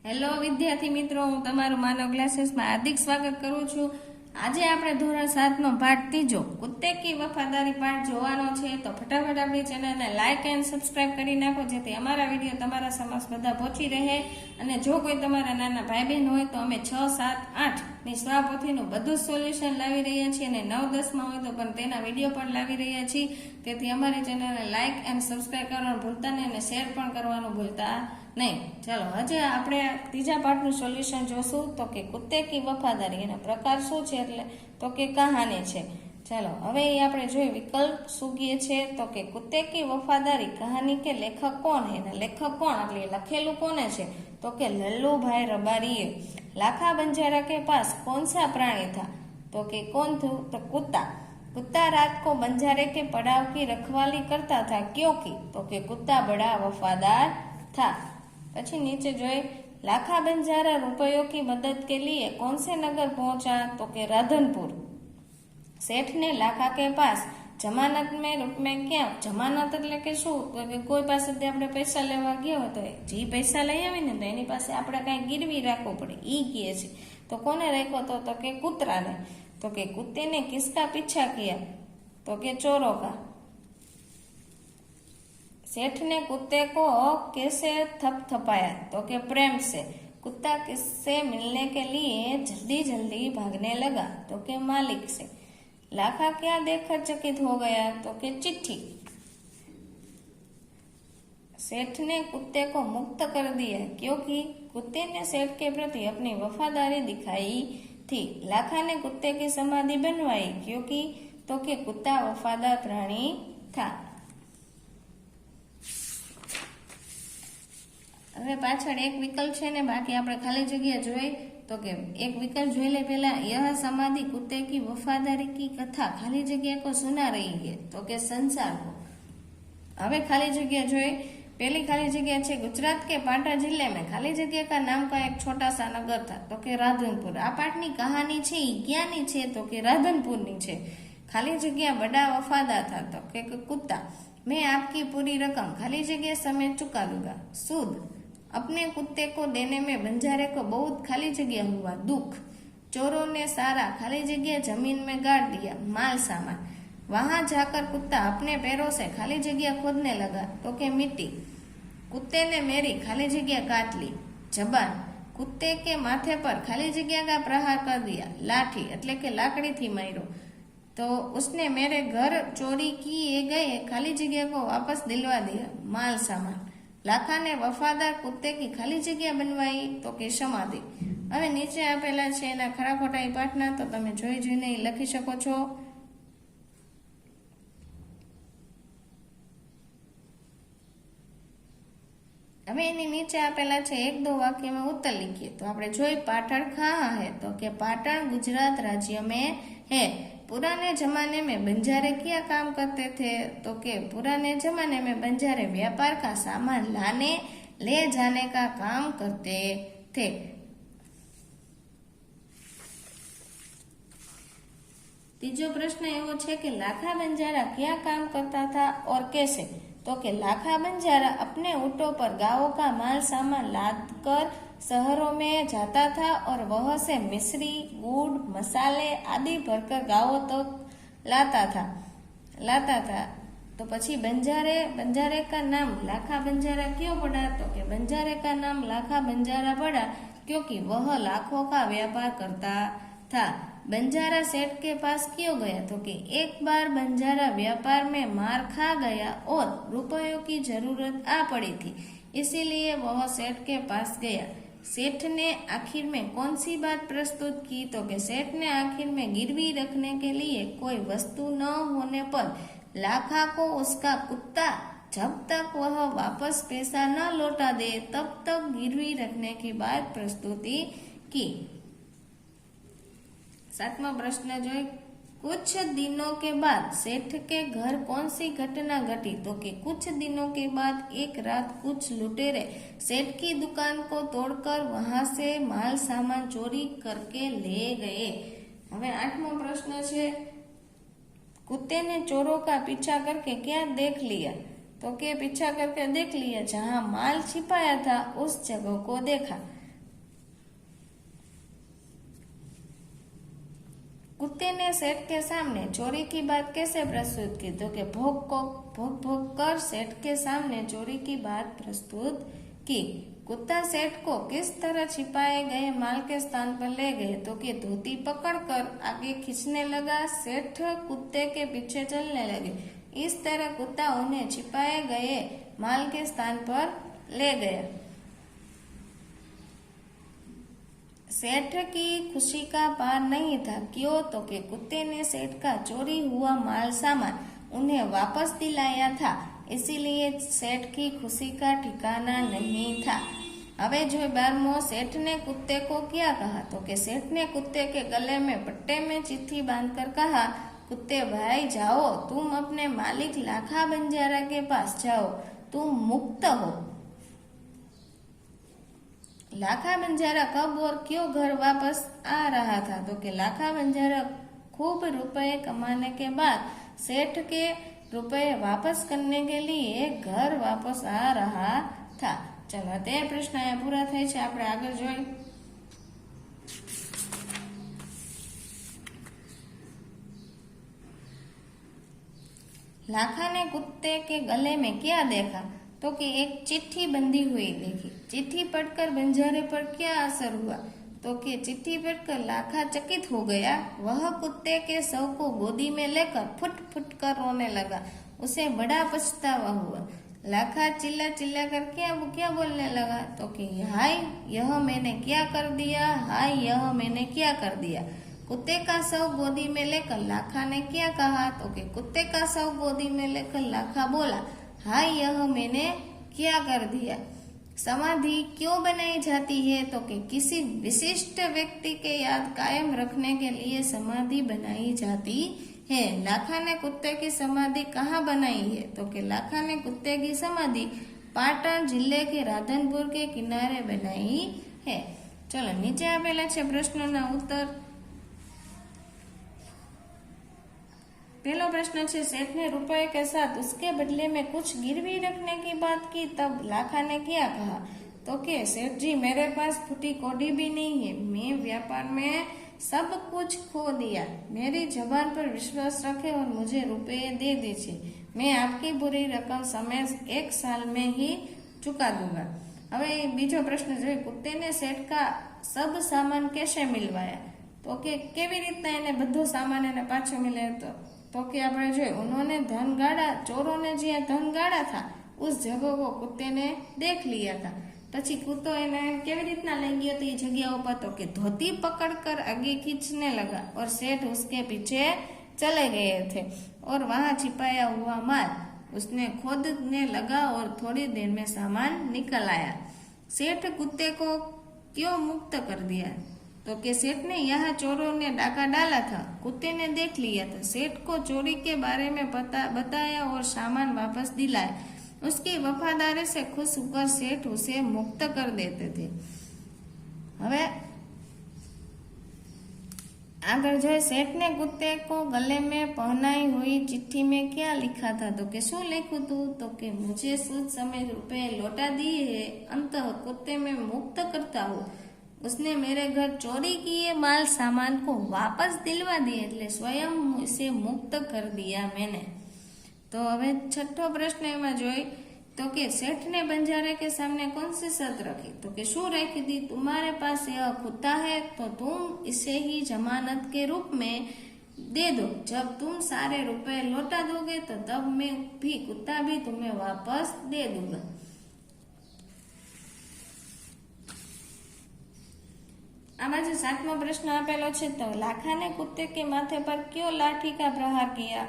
Hello વિદ્યાર્થી મિત્રો, હું તમારું માનવ ક્લાસીસમાં હાર્દિક સ્વાગત કરું છું। આજે આપણે ધોરણ 7 નો પાઠ ત્રીજો કુત્તે કી વફાદારી પાઠ જોવાનો છે। તો ફટાફટ આપણી ચેનલને લાઈક એન્ડ સબસ્ક્રાઇબ કરી નાખો, જેથી અમારા વિડીયો તમારા સમક્ષ બધા પહોંચી રહે। અને જો કોઈ તમારા નાના ભાઈ બહેન હોય તો અમે 6, 7, 8 ની સ્વાપોથીનું બધું જ સોલ્યુશન લાવી રહ્યા છીએ, અને 9, 10 માં હોય તો પણ તેના વિડીયો પણ લાવી રહ્યા છીએ। તેથી અમારી ચેનલને લાઈક એન્ડ સબસ્ક્રાઇબ કરવાનું ભૂલતા નહીં અને શેર પણ કરવાનું ભૂલતા નહીં। ચાલો આજે આપણે ત્રીજા પાઠનું સોલ્યુશન જોશું। તો કે કુત્તે કી વફાદારી એના પ્રકાર શું છે, એટલે તો કે કહાની છે। ચાલો હવે એ આપણે જોઈએ વિકલ્પ શું કહે છે। તો કે કુત્તે કી વફાદારી કહાની के लेखक कौन है, लेखक कौन એટલે લખેલું કોને છે, તો કે लल्लू भाई रबारीए। लाखा बंजारा के पास कौन सा प्राणी था, तो कि कौन था, तो कुत्ता। कुत्ता रात को बंजारे के पड़ाव की रखवाली करता था, क्योंकि तो कि कुत्ता बड़ा वफादार था। પછી નીચે જોઈએ लाखा बंजारा रुपयों की मदद के लिए कौन से नगर पहुंचा, तो कि राधनपुर। सेठ ने लाखा के पास जमानत में रूप में क्या, जमानत એટલે કે શું, તો કે કોઈ પાસેથી આપણે પૈસા લેવા ગયો હોય તો જે પૈસા લઈ આવીને તો એની પાસે આપણે કાંઈ ગીરવી રાખવું પડે, ઈ કહે છે। તો કોને રાખ્યો તો કે કૂતરાને। તો કે कुत्ते ने किसका पीछा किया, तो कि चोरों का। सेठ ने कुत्ते को कैसे थपथपाया, तो कि प्रेम से। कुत्ता किससे मिलने के लिए जल्दी जल्दी भागने लगा, तो कि मालिक से। लाखा क्या देखकर चकित हो गया, तो कि चिट्ठी। सेठ ने कुत्ते को मुक्त कर दिया, क्योंकि कुत्ते ने सेठ के प्रति अपनी वफादारी दिखाई थी। लाखा ने कुत्ते की समाधि बनवाई, क्योंकि तो कि कुत्ता वफादार प्राणी था। હવે પાછળ એક વિકલ્પ છે ને બાકી આપણે ખાલી જગ્યા જોઈ। તો કે એક વિકલ્પ જોઈ લે પહેલા, यह समाधि कुत्ते की वफादारी की कथा खाली जगह को सुना रही है, तो કે संसार को। હવે ખાલી જગ્યા જોઈ, पहली खाली जगह है गुजरात के पाटा जिले में खाली जगह का नाम का एक छोटा सा नगर था, तो कि राधनपुर। आ पाठनी कहानी छे क्यानी छे, तो कि राधनपुरनी छे। खाली जगह बड़ा वफादार था, तो कि कुत्ता। मैं आपकी पूरी रकम खाली जगह समेत चुका दूंगा, सूद। अपने कुत्ते को देने में बंजारे को बहुत खाली जगह हुआ, दुख। चोरों ने सारा खाली जगह जमीन में गाड़ दिया, माल सामान। वहां जाकर कुत्ता अपने पैरों से खाली जगह खोदने लगा, तो कि मिट्टी। कुत्ते ने मेरी खाली जगह काट ली, जबान। कुत्ते के माथे पर खाली जगह का प्रहार कर दिया, लाठी એટલે કે લાકડીથી માર્યો। तो उसने मेरे घर चोरी किए गए खाली जगह को वापस दिलवा दिया, माल सामान। लाखा ने वफादार कुत्ते की खाली जगह बनवाई, तो कि समाधि। હવે નીચે આપેલા છે એના ખરા ખોટા એ પાઠના, તો તમે જોઈ જોઈને લખી શકો છો। હવે એની નીચે આપેલા છે 1-2 वाक्य में उत्तर लिखिए। तो આપણે જોઈ पाटण कहाँ है, तो कि पाटण गुजरात राज्य में है। पुराने जमाने में बंजारे क्या काम करते थे, तो कि पुराने जमाने में बंजारे व्यापार का सामान लाने ले जाने का काम करते थे। तीजो प्रश्न एवो छे कि लाखा बंजारा क्या काम करता था और कैसे, तो कि लाखा बंजारा अपने ऊँटों पर गायों का माल सामान लादकर शहरों में जाता था, और वह से मिश्री, गुड़, मसाले आदि भरकर गायों तक लाता था। तो पछी बंजारे का नाम लाखा बंजारा क्यों पड़ा, तो कि बंजारे का नाम लाखा बंजारा पड़ा क्योंकि वह लाखों का व्यापार करता था। बंजारा सेठ के पास क्यों गया, तो कि एक बार बंजारा व्यापार में मार खा गया और रुपयों की जरूरत आ पड़ी थी, इसीलिए वह सेठ के पास गया। सेठ ने आखिर में कौन सी बात प्रस्तुत की, तो कि सेठ ने आखिर में गिरवी रखने के लिए कोई वस्तु न होने पर लाखा को उसका कुत्ता जब तक वह वापस पैसा न लौटा दे तब तक गिरवी रखने की बात प्रस्तुति की। 7वां प्रश्न जो कुछ दिनों के बाद सेठ के घर कौन सी घटना घटी, तो कि कुछ दिनों के बाद एक रात कुछ लुटेरे सेठ की दुकान को तोड़कर वहां से माल सामान चोरी करके ले गए। હવે 8वां प्रश्न है कुत्ते ने चोरों का पीछा करके क्या देख लिया, तो कि पीछा करके देख लिया जहां माल छिपाया था उस जगह को देखा। कुत्ते ने सेठ के सामने चोरी की बात कैसे प्रस्तुत की? तो कि भोग भोग कर सेठ के सामने चोरी की बात प्रस्तुत की। कुत्ता सेठ को किस तरह छिपाए गए माल के स्थान पर ले गए? तो कि धोती पकड़कर आगे खींचने लगा। सेठ कुत्ते के पीछे चलने लगे। इस तरह कुत्ता उन्हें छिपाए गए माल के स्थान पर ले गया। सेठ की खुशी का पार नहीं था। क्यों? तो कि कुत्ते ने सेठ का चोरी हुआ माल सामान उन्हें वापस दिलाया था, इसीलिए सेठ की खुशी का ठिकाना नहीं था। હવે जो 12मो, सेठ ने कुत्ते को क्या कहा? तो कि सेठ ने कुत्ते के गले में पट्टे में चिट्ठी बांधकर कहा, कुत्ते भाई जाओ, तुम अपने मालिक लाखा बंजारा के पास जाओ, तुम मुक्त हो। लाखा बंजारा कब और क्यों घर वापस आ रहा था? तो कि लाखा बंजारा खूब रुपए कमाने के बाद सेठ के रुपए वापस करने के लिए घर वापस आ रहा था। चलो ते प्रश्न અહીંયા પૂરા થાય છે। આપણે આગળ જોઈ लाखा ने कुत्ते के गले में क्या देखा? तो कि एक चिट्ठी बंधी हुई देखी। चिट्ठी पढ़कर बंजारे पर क्या असर हुआ? तो कि चिट्ठी पढ़कर लाखा चकित हो गया। वह कुत्ते के शव को गोदी में लेकर फुट फुट कर रोने लगा। उसे बड़ा पछतावा हुआ। लाखा चिल्ला चिल्ला कर क्या बोलने लगा? तो कि हाय यह मैंने क्या कर दिया, हाय यह मैंने क्या कर दिया। कुत्ते का शव गोदी में लेकर लाखा ने क्या कहा? तो कि कुत्ते का शव गोदी में लेकर लाखा बोला, हाय यह मैंने क्या कर दिया। समाधि क्यों बनाई जाती है? तो कि किसी विशिष्ट व्यक्ति के याद कायम रखने के लिए समाधि बनाई जाती है। लाखा ने कुत्ते की समाधि कहाँ बनाई है? तो कि लाखा ने कुत्ते की समाधि पाटण जिले के राधनपुर के किनारे बनाई है। चलो नीचे आपेला छे प्रश्नों उत्तर। पहला प्रश्न है, सेठ ने रुपए के साथ उसके बदले में कुछ गिरवी रखने की बात की, तब लाखा ने क्या कहा? तो कि सेठ जी मेरे पास फूटी कौड़ी भी नहीं है, मैं व्यापार में सब कुछ खो दिया, मेरी जबान पर विश्वास रखे और मुझे रुपए दे दीजिए, मैं आपकी पूरी रकम समय 1 साल में ही चुका दूंगा। હવે બીજો પ્રશ્ન જોઈએ, कुत्ते ने सेठ का सब सामान कैसे मिलवाया? तो कि केवी रीतना એને બધો सामान એને પાછો मिले? तो कि આપણે જોઈએ उन्होंने धन गाड़ा, चोरों ने જ્યાં धन गाड़ा था उस जगह को कुत्ते ने देख लिया था। પછી कुत्तो એને કેવી રીતના લઈ ગયો તો એ જગ્યા ઉપર? तो कि धोती पकड़कर आगे खींचने लगा और सेठ उसके पीछे चले गए थे और वहां छिपाया हुआ माल उसने खोदने लगा और थोड़ी देर में सामान निकल आया। सेठ कुत्ते को क्यों मुक्त कर दिया? तो कि सेठ ने यहाँ चोरों ने डाका डाला था, कुत्ते ने देख लिया था, सेठ को चोरी के बारे में बताया और सामान वापस दिलाया। उसकी वफादारी से खुश होकर सेठ उसे मुक्त कर देते थे। હવે आगर जो सेठ ने कुत्ते को गले में पहनाई हुई चिट्ठी में क्या लिखा था? तो कि शू लिखू तू? तो कि मुझे सूद समय रुपए लौटा दिए है, अंततः कुत्ते में मुक्त करता हूँ। उसने मेरे घर चोरी किए माल सामान को वापस दिलवा दिए, એટલે स्वयं इसे मुक्त कर दिया मैंने। तो હવે छठो प्रश्न एમાં જોઈ तो कि सेठ ने बंजारे के सामने कौन सी शर्त रखी? तो कि शू रखी थी? तुम्हारे पास यह कुत्ता है तो तुम इसे ही जमानत के रूप में दे दो, जब तुम सारे रुपए लौटा दोगे तो तब मैं भी कुत्ता भी तुम्हें वापस दे दूंगा। आमां जो 7मो प्रश्न आपेलो छे, तो लाखा ने कुत्ते के माथे पर क्यों लाठी का प्रहार किया?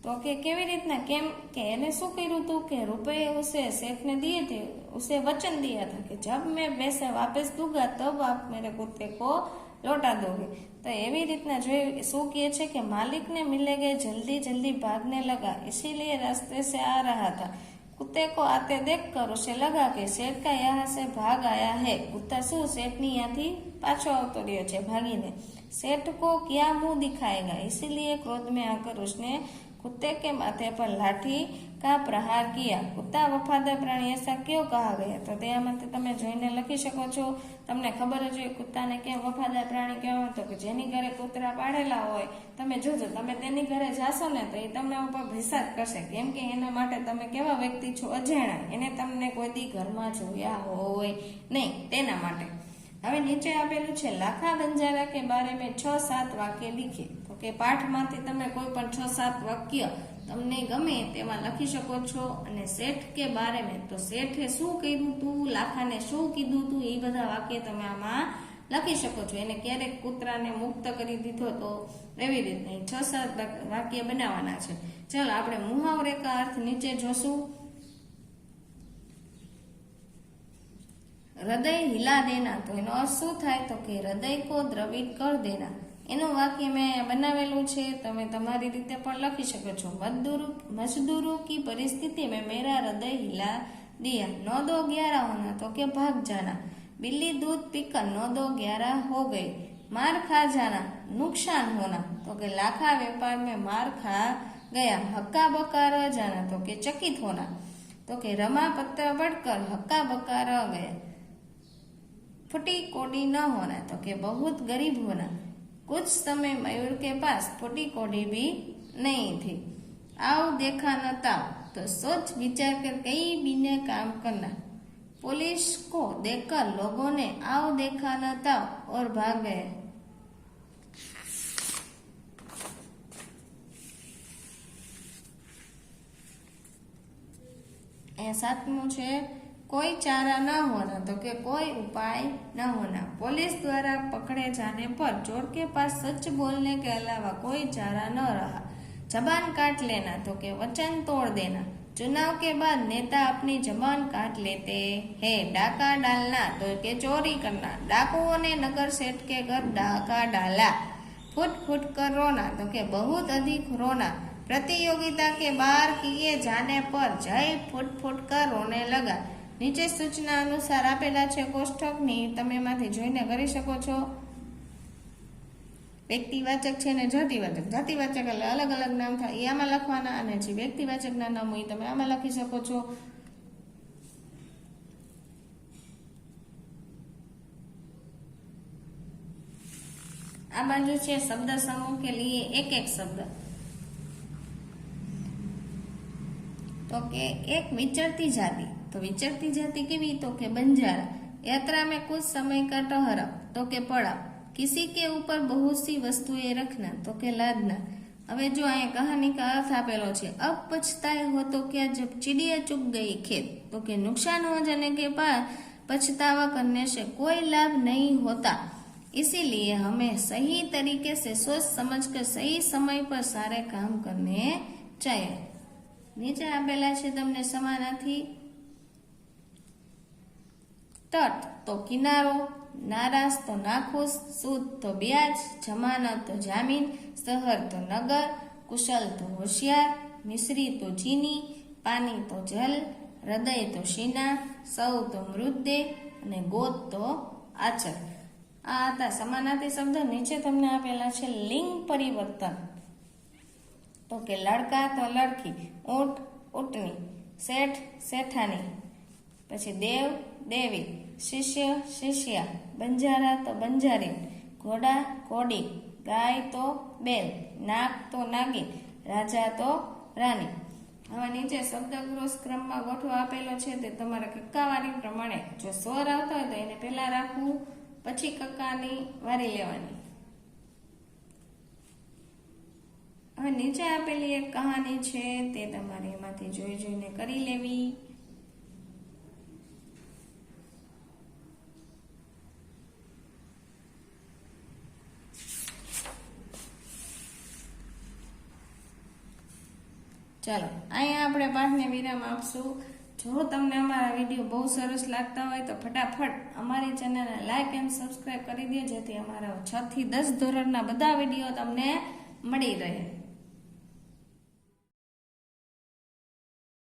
तो कि केवी रीतना केम के एने शू कर्युं हतुं के रुपए उसे सेठ ने दिए थे, उसे वचन दिया था कि जब मैं पैसे वापस दूंगा तब आप मेरे कुत्ते को लौटा दोगे। तो एवी रीतना जो शू किए छे कि मालिक ने मिले गए जल्दी जल्दी भागने लगा, इसीलिए रास्ते से आ रहा था। कुत्ते को आते देखकर उसे लगा कि सेठ का यहाँ से भाग आया है। कुत्ता शू सेठ नी यहाँ थी पाछो आवतो रह्यो छे भागीने, सेठ को क्या मुंह दिखाएगा, इसीलिए क्रोध में आकर उसने कुत्ते के माथे पर लाठी का प्रहार किया। कुत्ता वफादार प्राणी ऐसा क्यों कहा गया? तो તેમાંથી તમે જોઈને લખી શકો છો। તમને ખબર જ હોય કૂતરાને કેમ વફાદાર પ્રાણી કહેવાય, તો કે જેની ઘરે કૂતરા પાડેલા હોય, તમે જોજો તમે તેની ઘરે જાશો ને તો એ તમને ઉપર ભેસાદ કરશે, કેમ કે એના માટે તમે કેવા વ્યક્તિ છો, અજાણા, એને તમને કોઈ દી ઘરમાં જોયા હોય નહીં, તેના માટે। હવે નીચે આપેલું છે લાખા બંજારા કે બારે મેં 6-7 વાક્ય લીખે। તો કે પાઠમાંથી તમે કોઈ પણ 6-7 વાક્ય તમને ગમે તેમાં લખી શકો છો। અને શેઠ કે બારે મેં, તો શેઠે શું કીધું તું, લાખાને શું કીધું તું, એ બધા વાક્ય તમે આમાં લખી શકો છો। એને ક્યારેક કૂતરાને મુક્ત કરી દીધો, તો એવી રીતના 6-7 વાક્ય બનાવવાના છે। ચાલો આપણે મુહાવરે કા અર્થ નીચે જોશું। હૃદય હિલા દેના, તો એનો અર્થ શું થાય, તો કે હૃદય કો દ્રવિત કર દેના। એનું વાક્ય મેં બનાવેલું છે, તમે તમારી રીતે પણ લખી શકો છો। મજદૂરો की परिस्थिति में मेरा हृदय हिला दिया। 9-2-11 होना, तो के भाग जाना। बिल्ली दूध पीकर 9-2-11 हो गई। मार खा जाना, नुकसान होना, तो के लाखा व्यापार में मार खा गया। हक्का बक्का रह जाना, तो के चकित होना, तो के रमा पत्र बढ़कर हक्का बक्का रह गया। फटी कोडी न होना, तो के बहुत गरीब होना। कुछ समय मयूर के पास फटी कोडी भी नहीं थी। आओ देखा न ताओ, तो सोच विचार कर कई बिना काम करना। पुलिस को देखकर लोगों ने आओ देखा न ताओ और भाग गए। सातमું છે कोई चारा न होना, तो के कोई उपाय न होना। पुलिस द्वारा पकड़े जाने पर चोर के पास सच बोलने के अलावा कोई चारा न रहा। जबान काट लेना, तो के वचन तोड़ देना। चुनाव के बाद नेता अपनी जबान काट लेते हैं। डाका डालना, तो के चोरी करना। डाकुओं ने नगर सेठ के घर डाका डाला। फुट फुट कर रोना, तो के बहुत अधिक रोना। प्रतियोगिता के बाहर किए जाने पर जय फुट फुट कर रोने लगा। નીચે સૂચના અનુસાર આપેલા છે કોષ્ટકની, તમે એમાંથી જોઈને કરી શકો છો। વ્યક્તિવાચક છે ને જાતિવાચક, જાતિવાચક એટલે અલગ અલગ નામ થાય એ આમાં લખવાના, અને જે વ્યક્તિવાચકના નામ હોય તમે આમાં લખી શકો છો। આ બાજુ છે શબ્દ સમૂહ કે લીએ એક એક શબ્દ। तो के एक विचरती जाति, तो विचरती जाति केवी, तो के बंजारा। यात्रा में कुछ समय का ठहराव, तो के पड़ाव। किसी के ऊपर बहुत सी वस्तुएं रखना, तो के लादना। હવે જો અહીંયા કહાની का अर्थ આપેલો છે। अब पछताए हो तो क्या जब चिड़िया चुग गई खेत, तो के नुकसान हो जाने के बाद पछतावा करने से कोई लाभ नहीं होता। इसीलिए हमें सही तरीके से सोच समझकर सही समय पर सारे काम करने चाहिए। નીચે આપેલા છે તમને સમાનાર્થી। તટ તો કિનારો, નારાજ તો નાખુશ, સૂદ તો બ્યાજ, જમાનત તો જામીન, શહર તો નગર, કુશલ તો હોશિયાર, મિશ્રી તો ચીની, પાણી તો જલ, હૃદય તો શીના, સૌ તો મૃતદેહ અને ગોત તો આચર। આ હતા સમાનાર્થી શબ્દ। નીચે તમને આપેલા છે લિંગ પરિવર્તન। तो के लड़का तो लड़की, ऊंट ऊंटनी, सेठ सेठानी, पछी देव देवी, शिष्य शिष्या, बंजारा तो बंजारी, घोड़ा घोड़ी, गाय तो बैल, नाग तो नागिन, राजा तो रानी। હવે નીચે શબ્દકોશ ક્રમમાં ગોઠવો આપેલો છે તે તમારે કક્કાવારી પ્રમાણે જો સ્વર આવતો હોય તો એને પહેલા રાખવું, પછી કક્કાની વારી લેવાની। હવે નીચે આપેલી એક કહાની છે તે તમારે એમાંથી જોઈ જોઈને કરી લેવી। ચાલો અહીંયા આપણે પાઠને વિરામ આપશું। જો તમને અમારા વિડીયો બહુ સરસ લાગતા હોય તો ફટાફટ અમારી ચેનલને લાઈક એન્ડ સબસ્ક્રાઇબ કરી દો, જેથી અમારા 6 થી 10 ધોરણના બધા વિડીયો તમને મળી રહે।